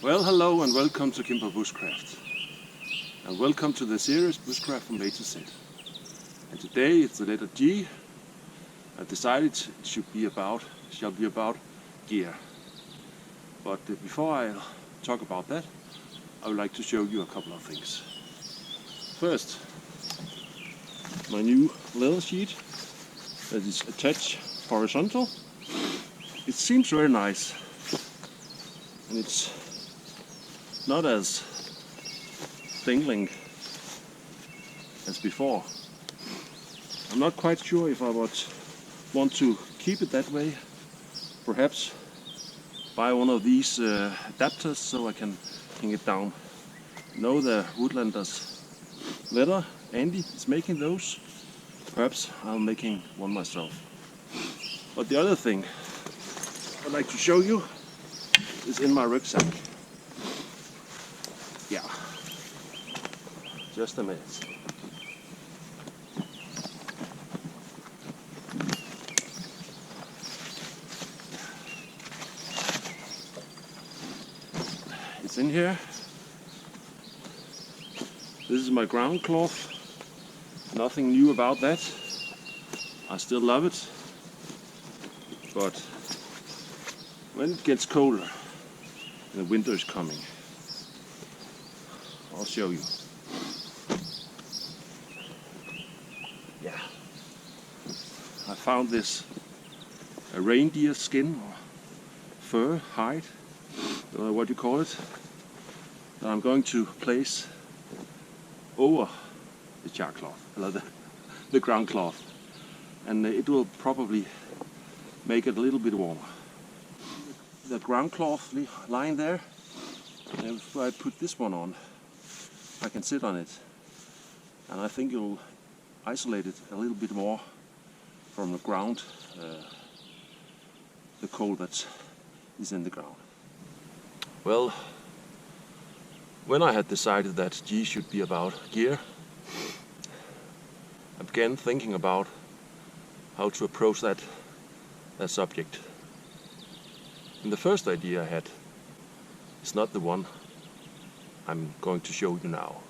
Well, hello and welcome to Cimbrer Bushcraft. And welcome to the series Bushcraft from A to Z. And today it's the letter G. I decided it shall be about gear. But before I talk about that, I would like to show you a couple of things. First, my new leather sheet that is attached horizontal. It seems very nice, and it's not as dangling as before. I'm not quite sure if I would want to keep it that way. Perhaps buy one of these adapters so I can hang it down. I know the Woodlanders leather, Andy is making those. Perhaps I'm making one myself. But the other thing I'd like to show you is in my rucksack. Yeah, just a minute. It's in here. This is my ground cloth. Nothing new about that. I still love it. But when it gets colder and the winter is coming, I'll show you. Yeah. I found this a reindeer skin or fur, hide, don't know what you call it, that I'm going to place over the char cloth, the ground cloth, and it will probably make it a little bit warmer. The ground cloth lying there, and if I put this one on, I can sit on it, and I think it will isolate it a little bit more from the ground, the cold that is in the ground. Well, when I had decided that G should be about gear, I began thinking about how to approach that subject. And the first idea I had is not the one I'm going to show you now.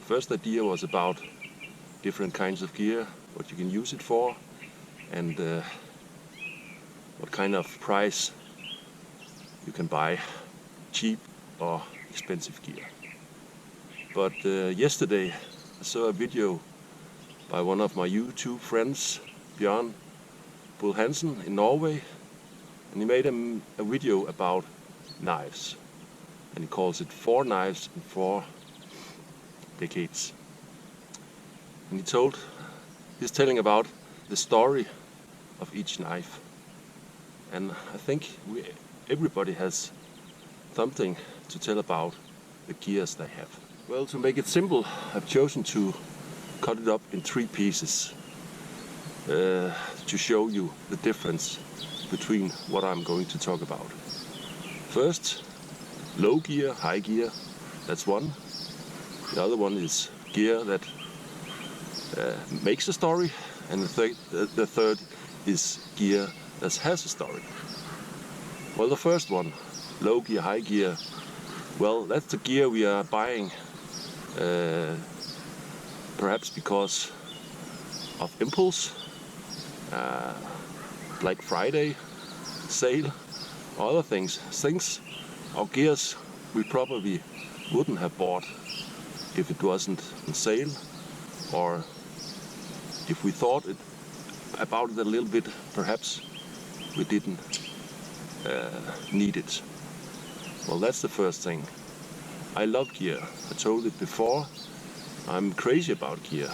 The first idea was about different kinds of gear, what you can use it for, and what kind of price you can buy cheap or expensive gear. But yesterday I saw a video by one of my YouTube friends, Bjørn Bull Hansen in Norway, and he made a video about knives, and he calls it 4 knives in 4 decades. And he's telling about the story of each knife, and I think everybody has something to tell about the gears they have. Well, to make it simple, I've chosen to cut it up in 3 pieces to show you the difference between what I'm going to talk about. First, low gear, high gear, that's one. The other one is gear that makes a story, and the third is gear that has a story. Well, the first one, low gear, high gear, well, that's the gear we are buying perhaps because of impulse, Black Friday sale, or other things or gears we probably wouldn't have bought if it wasn't on sale, or if we thought about it a little bit, perhaps we didn't need it. Well, that's the first thing. I love gear. I told it before. I'm crazy about gear,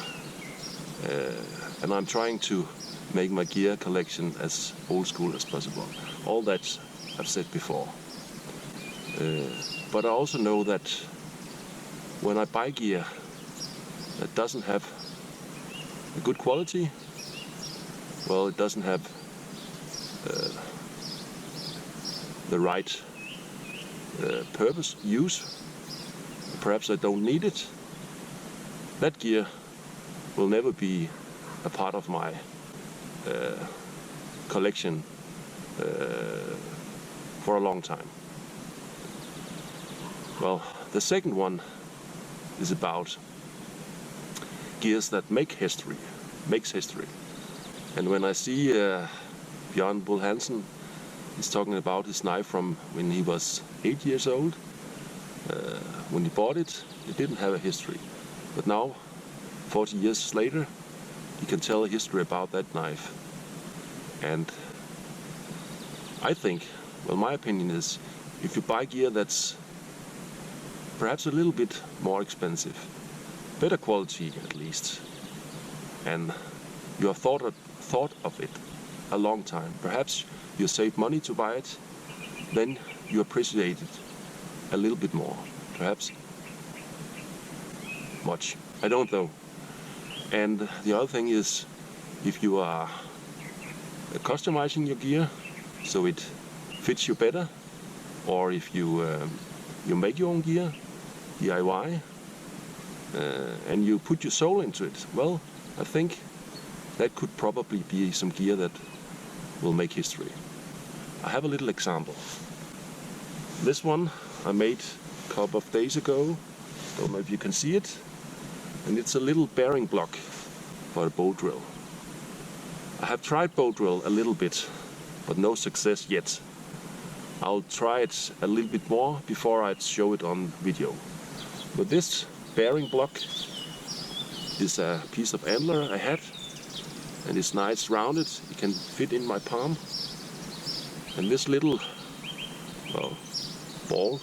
and I'm trying to make my gear collection as old school as possible. All that I've said before. But I also know that when I buy gear that doesn't have a good quality, well, it doesn't have the right purpose, use, perhaps I don't need it, that gear will never be a part of my collection for a long time. Well, the second one is about gears that makes history. And when I see Bjørn Bull Hansen is talking about his knife from when he was 8 years old, when he bought it, it didn't have a history. But now, 40 years later, he can tell a history about that knife. And I think, well, my opinion is, if you buy gear that's perhaps a little bit more expensive, better quality at least, and you have thought of it a long time, perhaps you save money to buy it, then you appreciate it a little bit more, perhaps much, I don't know. And the other thing is, if you are customizing your gear so it fits you better, or if you make your own gear, DIY, and you put your soul into it, well, I think that could probably be some gear that will make history. I have a little example. This one I made a couple of days ago. Don't know if you can see it. And it's a little bearing block for a bow drill. I have tried bow drill a little bit, but no success yet. I'll try it a little bit more before I show it on video. But this bearing block is a piece of antler I had, and it's nice rounded. It can fit in my palm. And this little, well, ball,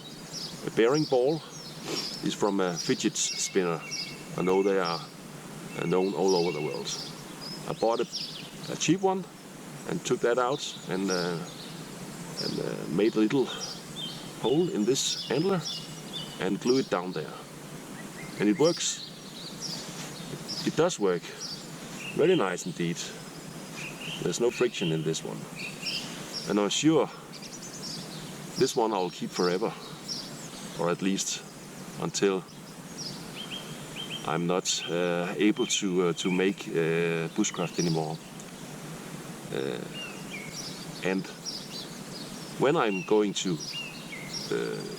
a bearing ball, is from a fidget spinner. I know they are known all over the world. I bought a cheap one and took that out and made a little hole in this antler and glue it down there. And it works. It does work. Very nice indeed. There's no friction in this one. And I'm sure this one I'll keep forever, or at least until I'm not able to make bushcraft anymore. And when I'm going to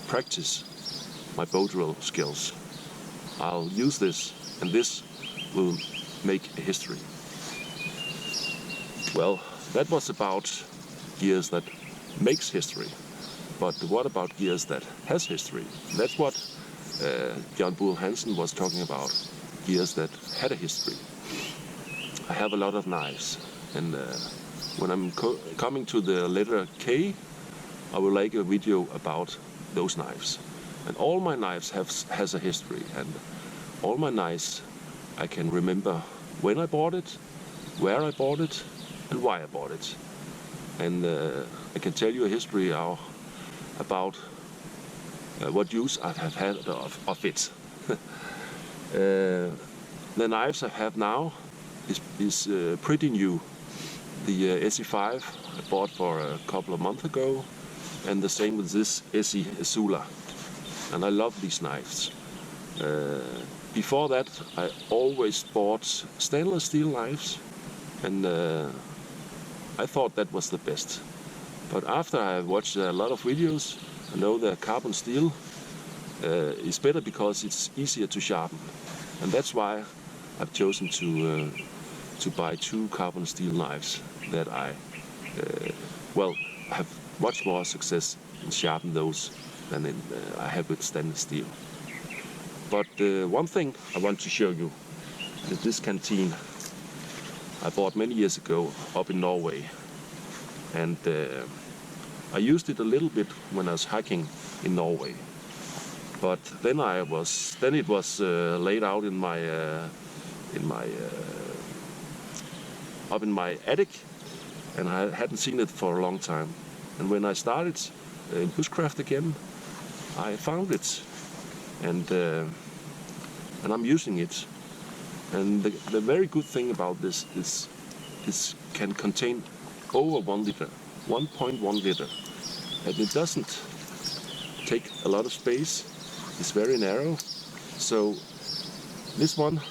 practice my bow drill skills, I'll use this, and this will make a history. Well, that was about gears that makes history. But what about gears that has history? That's what Bjørn Bull Hansen was talking about, gears that had a history. I have a lot of knives, and when I'm coming to the letter K, I will make a video about those knives. And all my knives has a history, and all my knives I can remember when I bought it, where I bought it, and why I bought it. And I can tell you a history about what use I have had of it. The knives I have now is pretty new. The SE5 I bought for a couple of months ago, and the same with this SE Sula. And I love these knives. Before that, I always bought stainless steel knives, and I thought that was the best. But after I watched a lot of videos, I know that carbon steel is better because it's easier to sharpen. And that's why I've chosen to buy 2 carbon steel knives that I have much more success in sharpening those than I have with stainless steel. But one thing I want to show you is this canteen I bought many years ago up in Norway. And I used it a little bit when I was hiking in Norway. But then it was laid out in my up in my attic, and I hadn't seen it for a long time. And when I started in Bushcraft again, I found it, and I'm using it. And the very good thing about this is it can contain over 1 liter, 1.1 liter, and it doesn't take a lot of space. It's very narrow, so this one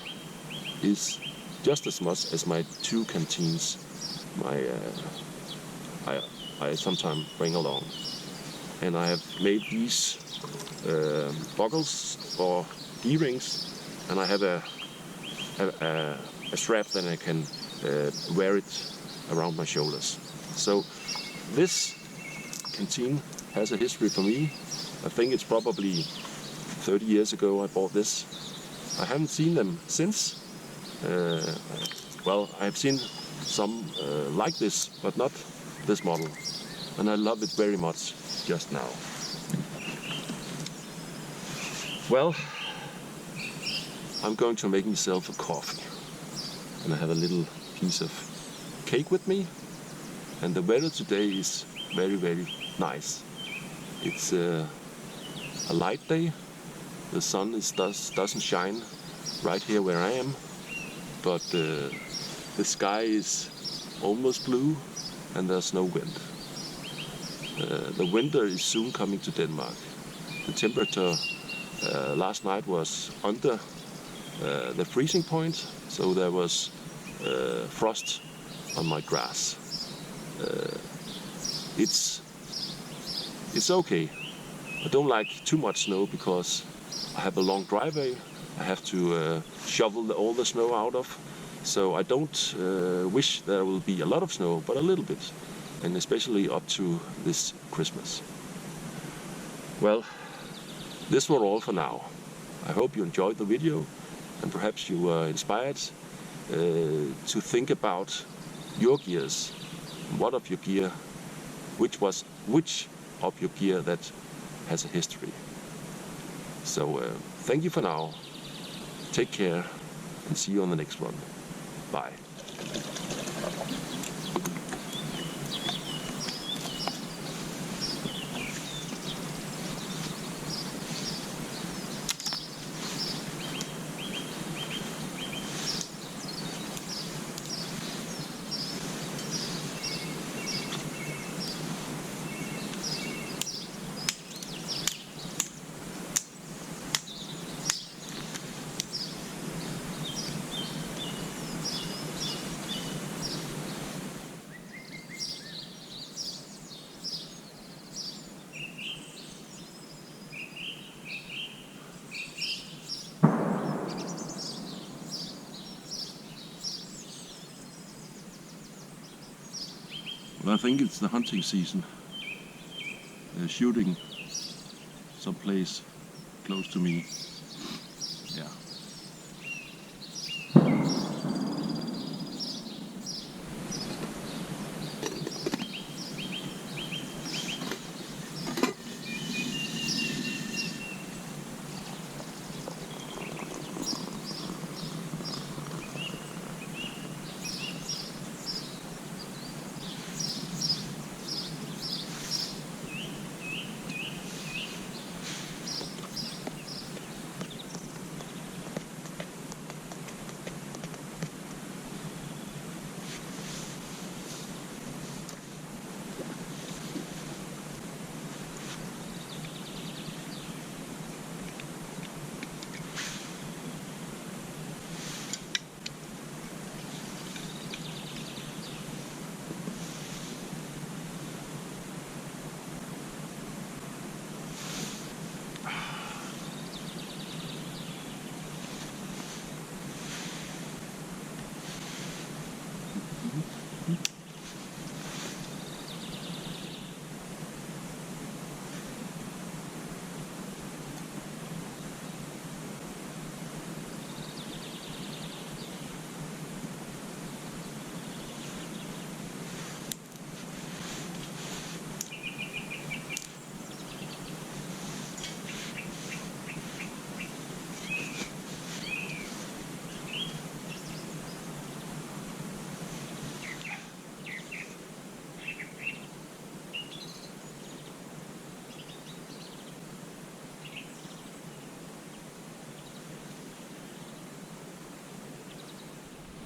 is just as much as my 2 canteens I sometimes bring along. and I have made these buckles or D-rings, and I have a strap that I can wear it around my shoulders. So this canteen has a history for me. I think it's probably 30 years ago I bought this. I haven't seen them since. Well, I've seen some like this, but not this model. And I love it very much just now. Well, I'm going to make myself a coffee. And I have a little piece of cake with me. And the weather today is very, very nice. It's a light day. The sun doesn't shine right here where I am. But the sky is almost blue and there's no wind. The winter is soon coming to Denmark. The temperature last night was under the freezing point, so there was frost on my grass. It's okay. I don't like too much snow because I have a long driveway. I have to shovel all the snow out of. So I don't wish there will be a lot of snow, but a little bit. And especially up to this Christmas. Well, this was all for now. I hope you enjoyed the video and perhaps you were inspired to think about your gears. What of your gear, which of your gear that has a history. So thank you for now. Take care and see you on the next one. Bye. I think it's the hunting season. They're shooting someplace close to me. Yeah.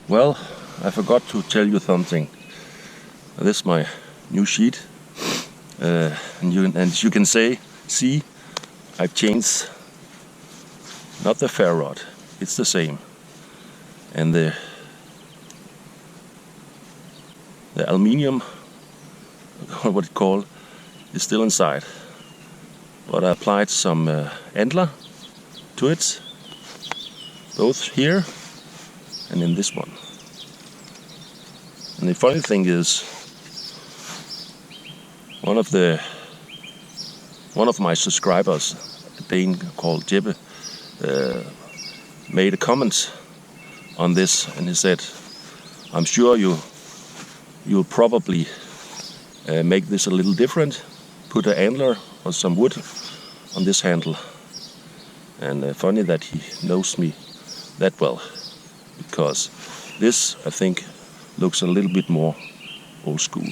Well, I forgot to tell you something. This is my new sheet, and you can see, I've changed not the ferro rod, it's the same, and the aluminium, what it's called, is still inside. but I applied some antler to it, both here and in this one. And the funny thing is, one of my subscribers, a Dane called Jeppe, made a comment on this, and he said, "I'm sure you'll probably make this a little different. Put an antler or some wood on this handle." And funny that he knows me that well, because this, I think, looks a little bit more old school.